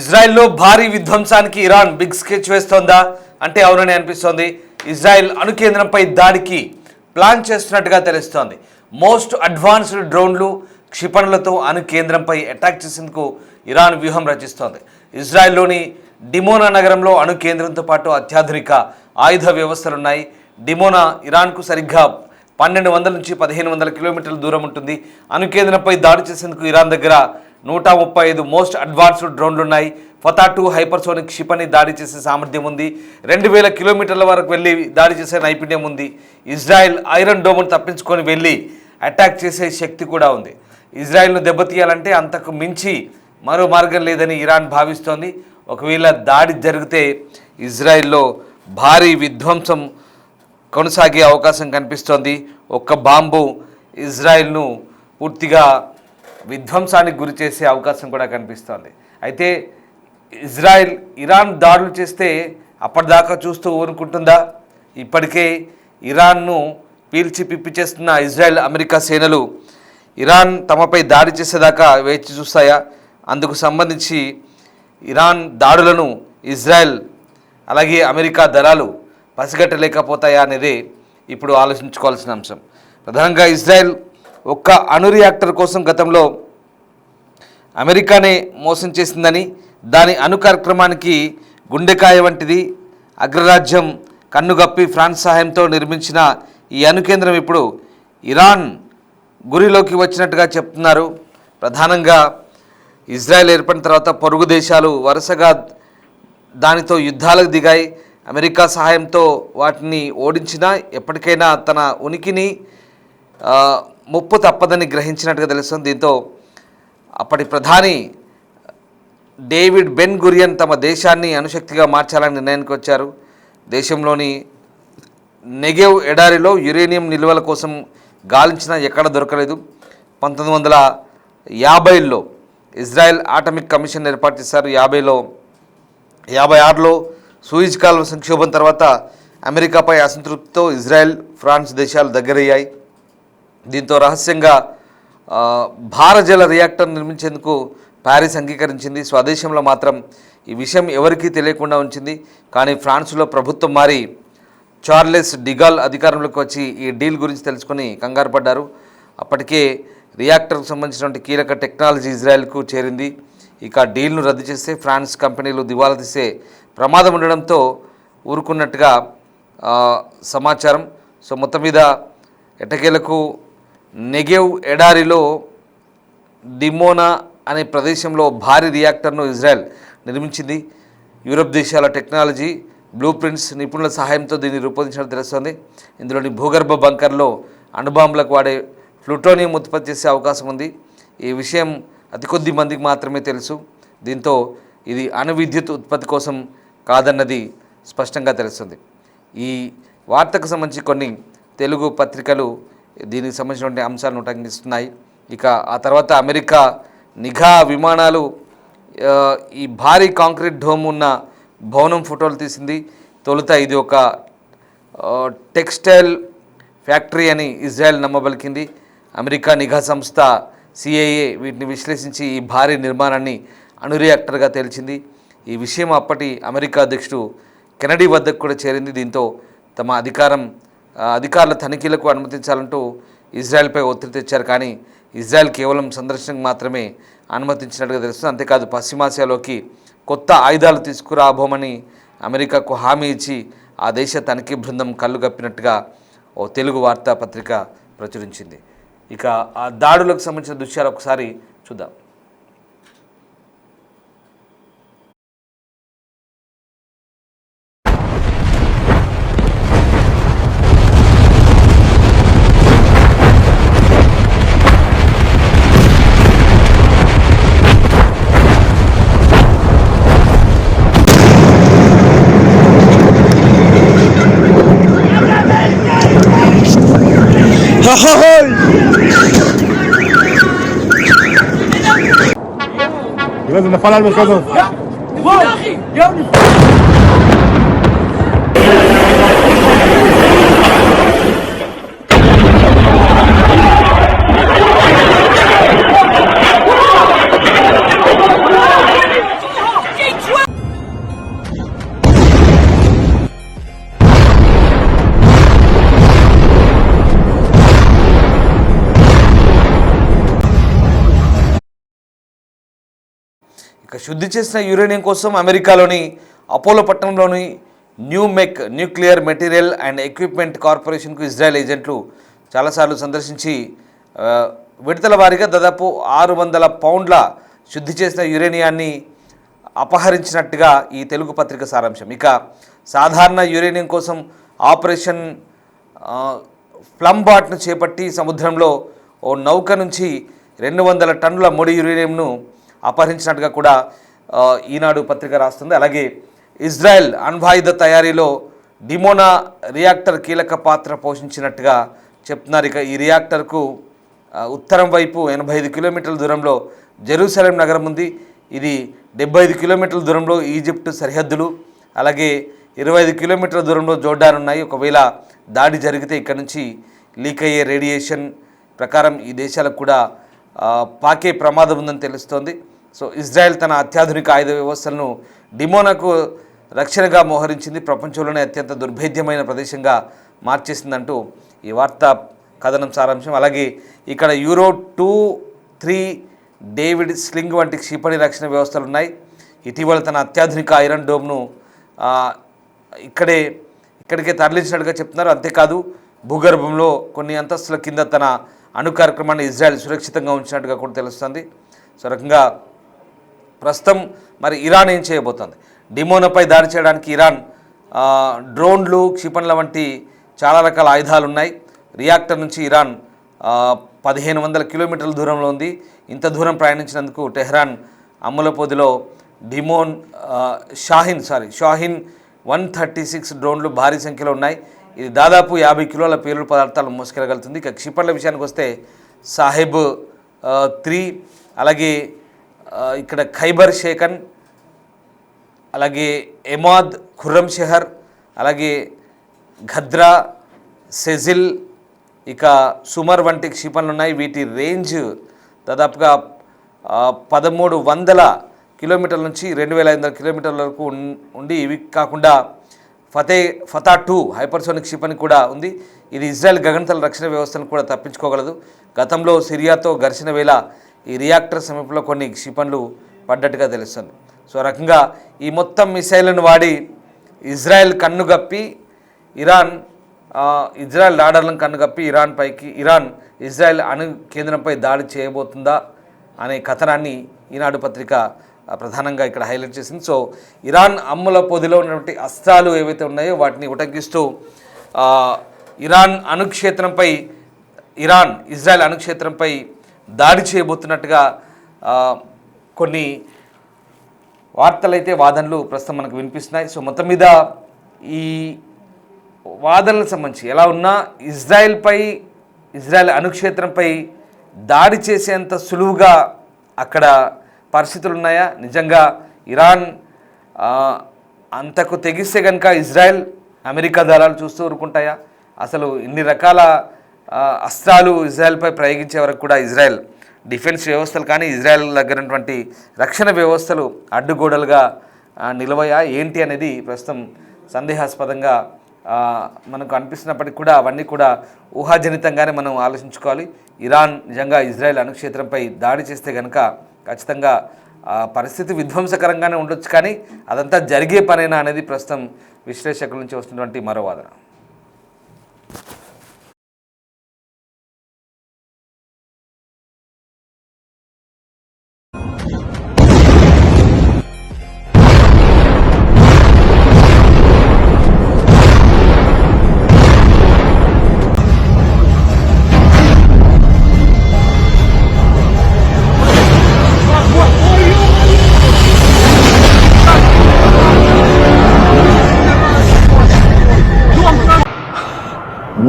ఇజ్రాయెల్లో భారీ విధ్వంసానికి Iran big sketch వేస్తోందా అంటే అవునని అనిపిస్తోంది. ఇజ్రాయెల్ అణు కేంద్రంపై దాడికి ప్లాన్ చేస్తున్నట్టుగా తెలుస్తోంది. మోస్ట్ అడ్వాన్స్డ్ డ్రోన్లు క్షిపణులతో అణు కేంద్రంపై అటాక్ చేసేందుకు ఇరాన్ వ్యూహం రచిస్తోంది. ఇజ్రాయెల్లోని డిమోనా నగరంలో అణు కేంద్రంతో పాటు అత్యాధునిక ఆయుధ వ్యవస్థలున్నాయి. డిమోనా ఇరాన్కు సరిగ్గా 1200 నుంచి 1500 కిలోమీటర్ల దూరం ఉంటుంది. అణు కేంద్రంపై దాడి చేసేందుకు ఇరాన్ దగ్గర 135 మోస్ట్ అడ్వాన్స్డ్ డ్రోన్లున్నాయి. ఫతా-2 హైపర్సోనిక్ క్షిపణి దాడి చేసే సామర్థ్యం ఉంది. 2000 కిలోమీటర్ల వరకు వెళ్ళి దాడి చేసే నైపుణ్యం ఉంది. ఇజ్రాయెల్ ఐరన్ డోమ్ను తప్పించుకొని వెళ్ళి అటాక్ చేసే శక్తి కూడా ఉంది. ఇజ్రాయెల్ను దెబ్బతీయాలంటే అంతకు మించి మరో మార్గం లేదని ఇరాన్ భావిస్తోంది. ఒకవేళ దాడి జరిగితే ఇజ్రాయెల్లో భారీ విధ్వంసం కొనసాగే అవకాశం కనిపిస్తోంది. ఒక్క బాంబు ఇజ్రాయెల్ను పూర్తిగా విధ్వంసానికి గురి చేసే అవకాశం కూడా కనిపిస్తోంది. అయితే ఇజ్రాయెల్ ఇరాన్ దాడులు చేస్తే అప్పటిదాకా చూస్తూ ఊరుకుంటుందా? ఇప్పటికే ఇరాన్ను పీల్చి పిప్పి చేస్తున్న ఇజ్రాయెల్ అమెరికా సేనలు ఇరాన్ తమపై దాడి చేసేదాకా వేచి చూస్తాయా? అందుకు సంబంధించి ఇరాన్ దాడులను ఇజ్రాయెల్ అలాగే అమెరికా దళాలు పసిగట్టలేకపోతాయా అనేది ఇప్పుడు ఆలోచించుకోవాల్సిన అంశం. ప్రధానంగా ఇజ్రాయెల్ ఒక్క అణు రియాక్టర్ కోసం గతంలో అమెరికానే మోసం చేసిందని, దాని అణు కార్యక్రమానికి గుండెకాయ వంటిది అగ్రరాజ్యం కన్నుగప్పి ఫ్రాన్స్ సహాయంతో నిర్మించిన ఈ అణు కేంద్రం ఇప్పుడు ఇరాన్ గురిలోకి వచ్చినట్టుగా చెప్తున్నారు. ప్రధానంగా ఇజ్రాయెల్ ఏర్పడిన తర్వాత పొరుగు దేశాలు వరుసగా దానితో యుద్ధాలకు దిగాయి. అమెరికా సహాయంతో వాటిని ఓడించినా ఎప్పటికైనా తన ఉనికిని ముప్పు తప్పదని గ్రహించినట్టుగా తెలుస్తుంది. దీంతో అప్పటి ప్రధాని డేవిడ్ బెన్ గురియన్ తమ దేశాన్ని అణుశక్తిగా మార్చాలని నిర్ణయానికి వచ్చారు. దేశంలోని నెగెవ్ ఎడారిలో యురేనియం నిల్వల కోసం గాలించినా ఎక్కడ దొరకలేదు. 1950లో ఇజ్రాయెల్ ఆటమిక్ కమిషన్ ఏర్పాటు చేశారు. 56లో సూయిజ్ కాలువ సంక్షోభం తర్వాత అమెరికాపై అసంతృప్తితో ఇజ్రాయెల్, ఫ్రాన్స్ దేశాలు దగ్గరయ్యాయి. దీంతో రహస్యంగా భారజల రియాక్టర్ నిర్మించేందుకు ప్యారిస్ అంగీకరించింది. స్వదేశంలో మాత్రం ఈ విషయం ఎవరికీ తెలియకుండా ఉంచింది. కానీ ఫ్రాన్స్లో ప్రభుత్వం మారి చార్లెస్ డిగాల్ అధికారంలోకి వచ్చి ఈ డీల్ గురించి తెలుసుకొని కంగారు పడ్డారు. అప్పటికే రియాక్టర్కు సంబంధించినటువంటి కీలక టెక్నాలజీ ఇజ్రాయెల్కు చేరింది. ఇక డీల్ను రద్దు చేస్తే ఫ్రాన్స్ కంపెనీలు దివాలా తీసే ప్రమాదం ఉండడంతో ఊరుకున్నట్టుగా సమాచారం. సో మొత్తం మీద ఎట్టకేలకు నెగెవ్ ఎడారిలో డిమోనా అనే ప్రదేశంలో భారీ రియాక్టర్ను ఇజ్రాయెల్ నిర్మించింది. యూరప్ దేశాల టెక్నాలజీ బ్లూ ప్రింట్స్ నిపుణుల సహాయంతో దీన్ని రూపొందించడం తెలుస్తుంది. ఇందులోని భూగర్భ బంకర్లో అణుబాంబులకు వాడే ప్లూటోనియం ఉత్పత్తి చేసే అవకాశం ఉంది. ఈ విషయం అతి కొద్ది మందికి మాత్రమే తెలుసు. దీంతో ఇది అణు విద్యుత్ ఉత్పత్తి కోసం కాదన్నది స్పష్టంగా తెలుస్తుంది. ఈ వార్తకు సంబంధించి కొన్ని తెలుగు పత్రికలు దీనికి సంబంధించినటువంటి అంశాలను ఉటంకిస్తున్నాయి. ఇక ఆ తర్వాత అమెరికా నిఘా విమానాలు ఈ భారీ కాంక్రీట్ డోమ్ ఉన్న భవనం ఫోటోలు తీసింది. తొలుత ఇది ఒక టెక్స్టైల్ ఫ్యాక్టరీ అని ఇజ్రాయెల్ నమ్మబలికింది. అమెరికా నిఘా సంస్థ సిఐఏ వీటిని విశ్లేషించి ఈ భారీ నిర్మాణాన్ని అణు రియాక్టర్గా తేల్చింది. ఈ విషయం అప్పటి అమెరికా అధ్యక్షుడు కెనడీ వద్దకు కూడా చేరింది. దీంతో తమ అధికారుల తనిఖీలకు అనుమతించాలంటూ ఇజ్రాయెల్పై ఒత్తిడి తెచ్చారు. కానీ ఇజ్రాయెల్ కేవలం సందర్శనకు మాత్రమే అనుమతించినట్టుగా తెలుస్తుంది. అంతేకాదు పశ్చిమాసియాలోకి కొత్త ఆయుధాలు తీసుకురాబోమని అమెరికాకు హామీ ఇచ్చి ఆ దేశ తనిఖీ బృందం కళ్ళు గప్పినట్టుగా ఓ తెలుగు వార్తాపత్రిక ప్రచురించింది. ఇక ఆ దాడులకు సంబంధించిన దృశ్యాలు ఒకసారి చూద్దాం. لازم نفعل على المركزات. يا اخي يا ابني ఇక శుద్ధి చేసిన యురేనియం కోసం అమెరికాలోని అపోలో పట్టణంలోని న్యూక్లియర్ మెటీరియల్ అండ్ ఎక్విప్మెంట్ కార్పొరేషన్కు ఇజ్రాయెల్ ఏజెంట్లు చాలాసార్లు సందర్శించి విడతల వారీగా దాదాపు 600 పౌండ్ల శుద్ధి చేసిన యురేనియాన్ని అపహరించినట్టుగా ఈ తెలుగు పత్రిక సారాంశం. ఇక సాధారణ యురేనియం కోసం ఆపరేషన్ ప్లంబాట్ను చేపట్టి సముద్రంలో ఓ నౌక నుంచి 200 టన్నుల ముడి యురేనియంను అపహరించినట్టుగా కూడా ఈనాడు పత్రిక రాస్తుంది. అలాగే ఇజ్రాయెల్ అణ్వాయుధ తయారీలో డిమోనా రియాక్టర్ కీలక పాత్ర పోషించినట్టుగా చెప్తున్నారు. ఇక ఈ రియాక్టర్కు ఉత్తరం వైపు 85 కిలోమీటర్ల దూరంలో జెరూసలేం నగరం ఉంది. ఇది 75 కిలోమీటర్ల దూరంలో ఈజిప్ట్ సరిహద్దులు, అలాగే 25 కిలోమీటర్ల దూరంలో జోర్డాన్ ఉన్నాయి. ఒకవేళ దాడి జరిగితే ఇక్కడ నుంచి లీక్ అయ్యే రేడియేషన్ ప్రకారం ఈ దేశాలకు కూడా పాకే ప్రమాదం ఉందని తెలుస్తోంది. సో ఇజ్రాయెల్ తన అత్యాధునిక ఆయుధ వ్యవస్థలను డిమోనాకు రక్షణగా మోహరించింది, ప్రపంచంలోనే అత్యంత దుర్భేద్యమైన ప్రదేశంగా మార్చేసిందంటూ ఈ వార్తా కథనం సారాంశం. అలాగే ఇక్కడ యూరో 2-3 డేవిడ్ స్లింగ్ వంటి క్షిపణి రక్షణ వ్యవస్థలు ఉన్నాయి. ఇటీవల తన అత్యాధునిక ఐరన్ డోమ్ను ఇక్కడికే తరలించినట్టుగా చెప్తున్నారు. అంతేకాదు భూగర్భంలో కొన్ని అంతస్తుల కింద తన అణు కార్యక్రమాన్ని ఇజ్రాయెల్ సురక్షితంగా ఉంచినట్టుగా కూడా తెలుస్తుంది. సో రకంగా ప్రస్తుతం మరి ఇరాన్ ఏం చేయబోతోంది? డిమోనాపై దాడి చేయడానికి ఇరాన్ డ్రోన్లు, క్షిపణుల వంటి చాలా రకాల ఆయుధాలు ఉన్నాయి. రియాక్టర్ నుంచి ఇరాన్ 1500 కిలోమీటర్ల దూరంలో ఉంది. ఇంత దూరం ప్రయాణించినందుకు టెహ్రాన్ అమ్ములపొదిలో షాహిన్ 136 డ్రోన్లు భారీ సంఖ్యలో ఉన్నాయి. ఇది దాదాపు 50 కిలోల పేలుడు పదార్థాలు మోసుకెళ్ళగలుగుతుంది. ఇక క్షిపణుల విషయానికి వస్తే సాహెబ్ 3, అలాగే ఇక్కడ ఖైబర్ షేకన్, అలాగే ఎమాద్ ఖుర్రం షెహర్, అలాగే ఘద్రా, సెజిల్, ఇక సుమర్ వంటి క్షిపణులు ఉన్నాయి. వీటి రేంజ్ దాదాపుగా 1300 కిలోమీటర్ల నుంచి 2500 కిలోమీటర్ల వరకు ఉండి, ఇవి కాకుండా ఫతా 2 హైపర్సోనిక్ క్షిపణి కూడా ఉంది. ఇది ఇజ్రాయెల్ గగనతల రక్షణ వ్యవస్థను కూడా తప్పించుకోగలదు. గతంలో సిరియాతో ఘర్షణ వేళ ఈ రియాక్టర్ సమీపంలో కొన్ని క్షిపణులు పడ్డట్టుగా తెలుస్తుంది. సో రకంగా ఈ మొత్తం మిసైళ్లను వాడి ఇజ్రాయెల్ రాడార్లను కన్నుగప్పి ఇరాన్ ఇజ్రాయెల్ అణు కేంద్రంపై దాడి చేయబోతుందా అనే కథనాన్ని ఈనాడు పత్రిక ప్రధానంగా ఇక్కడ హైలైట్ చేసింది. సో ఇరాన్ అమ్ముల పొదిలో ఉన్నటువంటి అస్త్రాలు ఏవైతే ఉన్నాయో వాటిని ఉటంకిస్తూ ఇజ్రాయెల్ అణుక్షేత్రంపై దాడి చేయబోతున్నట్టుగా కొన్ని వాదనలు ప్రస్తుతం మనకు వినిపిస్తున్నాయి. సో మొత్తం మీద ఈ వాదనలకు సంబంధించి ఎలా ఉన్నా ఇజ్రాయెల్ అణుక్షేత్రంపై దాడి చేసేంత సులువుగా అక్కడ పరిస్థితులు ఉన్నాయా? నిజంగా ఇరాన్ అంతకు తెగిస్తే కనుక ఇజ్రాయెల్, అమెరికా దళాలు చూస్తూ ఊరుకుంటాయా? అసలు ఇన్ని రకాల అస్త్రాలు ఇజ్రాయెల్పై ప్రయోగించే వరకు కూడా ఇజ్రాయెల్ డిఫెన్స్ వ్యవస్థలు కానీ ఇజ్రాయెల్ దగ్గర ఉన్నటువంటి రక్షణ వ్యవస్థలు అడ్డుగోడలుగా నిలవయా ఏంటి అనేది ప్రస్తుతం సందేహాస్పదంగా మనకు అనిపిస్తున్నప్పటికీ కూడా అవన్నీ కూడా ఊహాజనితంగానే మనం ఆలోచించుకోవాలి. ఇరాన్ నిజంగా ఇజ్రాయెల్ అణుక్షేత్రంపై దాడి చేస్తే కనుక ఖచ్చితంగా పరిస్థితి విధ్వంసకరంగానే ఉండొచ్చు, కానీ అదంతా జరిగే పనేనా అనేది ప్రస్తుతం విశ్లేషకుల నుంచి వస్తున్నటువంటి మరో వాదన.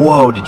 Whoa, did you